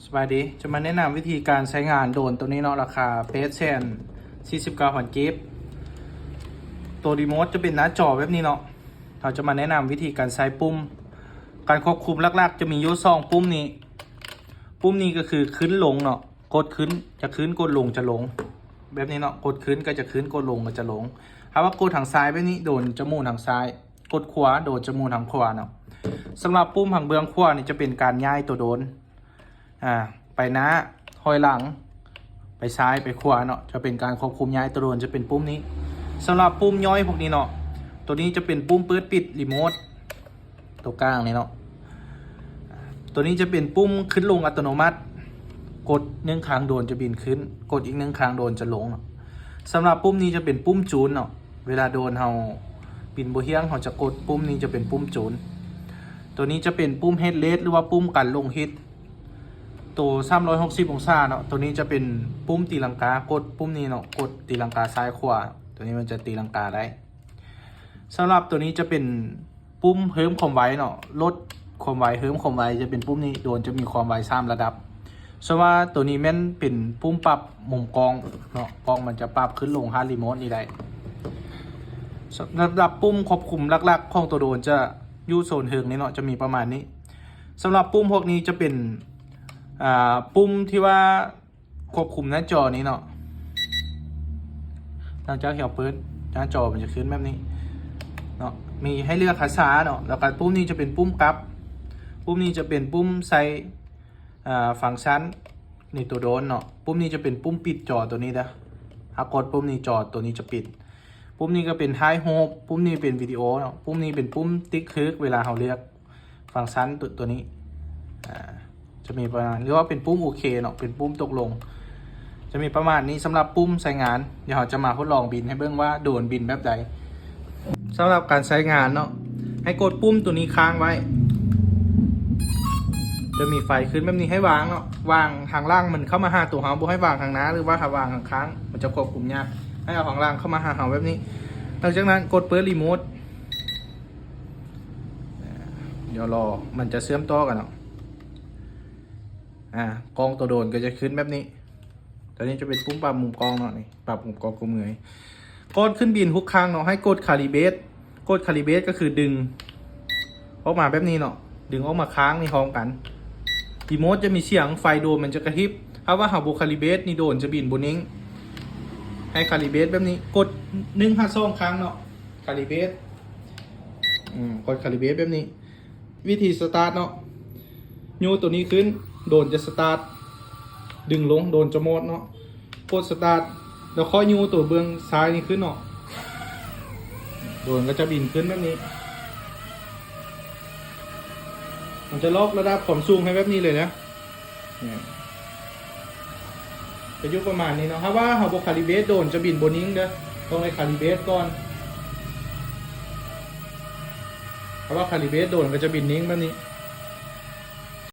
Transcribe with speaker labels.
Speaker 1: สบายดีจะมาแนะนำวิธีการใช้งานโดรนตัวนี้เนาะราคาเพชรแชน49,000กิฟต์ตัวรีโมทจะเป็นหน้าจอแบบนี้เนาะเราจะมาแนะนำวิธีการใช้ปุ่มการควบคุมหลักๆจะมีอยู่2ปุ่มนี้ก็คือขึ้นลงเนาะกดขึ้นจะขึ้นกดลงจะลงแบบนี้เนาะกดขึ้นก็จะขึ้นกดลงก็จะลงถ้าว่ากดทางซ้ายแบบนี้โดนจะหมุนทางซ้ายกดขวาโดนจะหมุนทางขวาเนาะสำหรับปุ่มทางเบื้องขวานี่จะเป็นการย้ายตัวโดนไปหน้าถอยหลังไปซ้ายไปขวาเนาะจะเป็นการควบคุมย้ายตัวโดนจะเป็นปุ่มนี้สำหรับปุ่มย่อยพวกนี้เนาะตัวนี้จะเป็นปุ่มเปิดปิดรีโมทตัวกลางนี่เนาะตัวนี้จะเป็นปุ่มขึ้นลงอัตโนมัติกด1 ครั้งโดนจะบินขึ้นกดอีก1 ครั้งโดนจะลงเนาะสำหรับปุ่มนี้จะเป็นปุ่มจูนเนาะเวลาโดนเฮาบินบ่เฮียงเฮาจะกดปุ่มนี้จะเป็นปุ่มจูนตัวนี้จะเป็นปุ่มเฮดเลสหรือว่าปุ่มกันลงฮิตตัว360องศาเนาะตัวนี้จะเป็นปุ่มตีลังกากดปุ่มนี้เนาะกดตีลังกาซ้ายขวาตัวนี้มันจะตีลังกาได้สำหรับตัวนี้จะเป็นปุ่มเพิ่มความไวเนาะลดความไวเพิ่มความไวจะเป็นปุ่มนี้โดนจะมีความไว3ระดับส่วนว่าตัวนี้แม่นเป็นปุ่มปรับมุมกล้องเนาะกล้องมันจะปรับขึ้นลงรีโมทนี่ได้ระดับปุ่มควบคุมหลักๆของตัวโดนจะอยู่โซนเทิงนี่เนาะจะมีประมาณนี้สำหรับปุ่มพวกนี้จะเป็นปุ่มที่ว่าควบคุมหน้าจอนี้เนาะหลังจากเปิดหน้าจอมันจะขึ้นแบบนี้เนาะมีให้เลือกภาษาเนาะแล้วก็ปุ่มนี้จะเป็นปุ่มกลับปุ่มนี้จะเป็นปุ่มใส่ฟังก์ชันในตัวโดนเนาะปุ่มนี้จะเป็นปุ่มปิดจอตัวนี้นะหากกดปุ่มนี้จอตัวนี้จะปิดปุ่มนี้ก็เป็นไฮโฮปปุ่มนี้เป็นวิดีโอเนาะปุ่มนี้เป็นปุ่มติ๊กคลิกเวลาเราเลือกฟังก์ชันตัวนี้จะมีประมาณหรือว่าเป็นปุ่มโอเคเนาะเป็นปุ่มตกลงจะมีประมาณนี้สำหรับปุ่มใช้งานเดี๋ยวเราจะมาทดลองบินให้เบิ่งว่าโดนบินแบบใดสำหรับการใช้งานเนาะให้กดปุ่มตัวนี้ค้างไว้จะมีไฟขึ้นแบบนี้ให้วางเนาะวางทางล่างมันเข้ามาหาตัวเราบ่ให้วางทางหน้าหรือว่าถ้าวางทางค้างมันจะควบคุมยากให้เอาทางล่างเข้ามาหาเราแบบนี้หลังจากนั้นกดเปิดรีโมทเดี๋ยวรอมันจะเชื่อมต่อกันเนาะกล้องตัวโดนก็จะขึ้นแบบนี้ตอนนี้จะเป็นปุ่มปรับมุมกล้องเนาะนี่ปรับมุมกล้องกูมือกดขึ้นบินทุกครั้งเนาะให้กดคาลิเบรตกดคาลิเบรตก็คือดึงออกมาแบบนี้เนาะดึงออกมาค้างในพร้อมกันรีโมทจะมีเสียงไฟโดนมันจะกระพริบถ้าว่าหาบุคาลิเบรตนี่โดนจะบินบนนิ้งให้คาลิเบรตแบบนี้กด1-2 ครั้งเนาะคาลิเบรตกดคาลิเบรตแบบนี้วิธีสตาร์ทเนาะโยตัวนี้ขึ้นโดนจะสตาร์ทดึงลงโดนจะหมดเนาะกดสตาร์ทแล้วค่อยยูตัวเบื้องซ้ายนี่ขึ้นเนาะโดนก็จะบินขึ้นแบบนี้มันจะล็อกระดับความสูงให้แบบนี้เลยนะจะยุบประมาณนี้เนาะถ้าว่าเราบอกคาลิเบรตโดนจะบินบนนิ้งเด้อต้องในคาลิเบรตก่อนถ้าว่าคาลิเบรตโดนก็จะบินนิ้งแบบนี้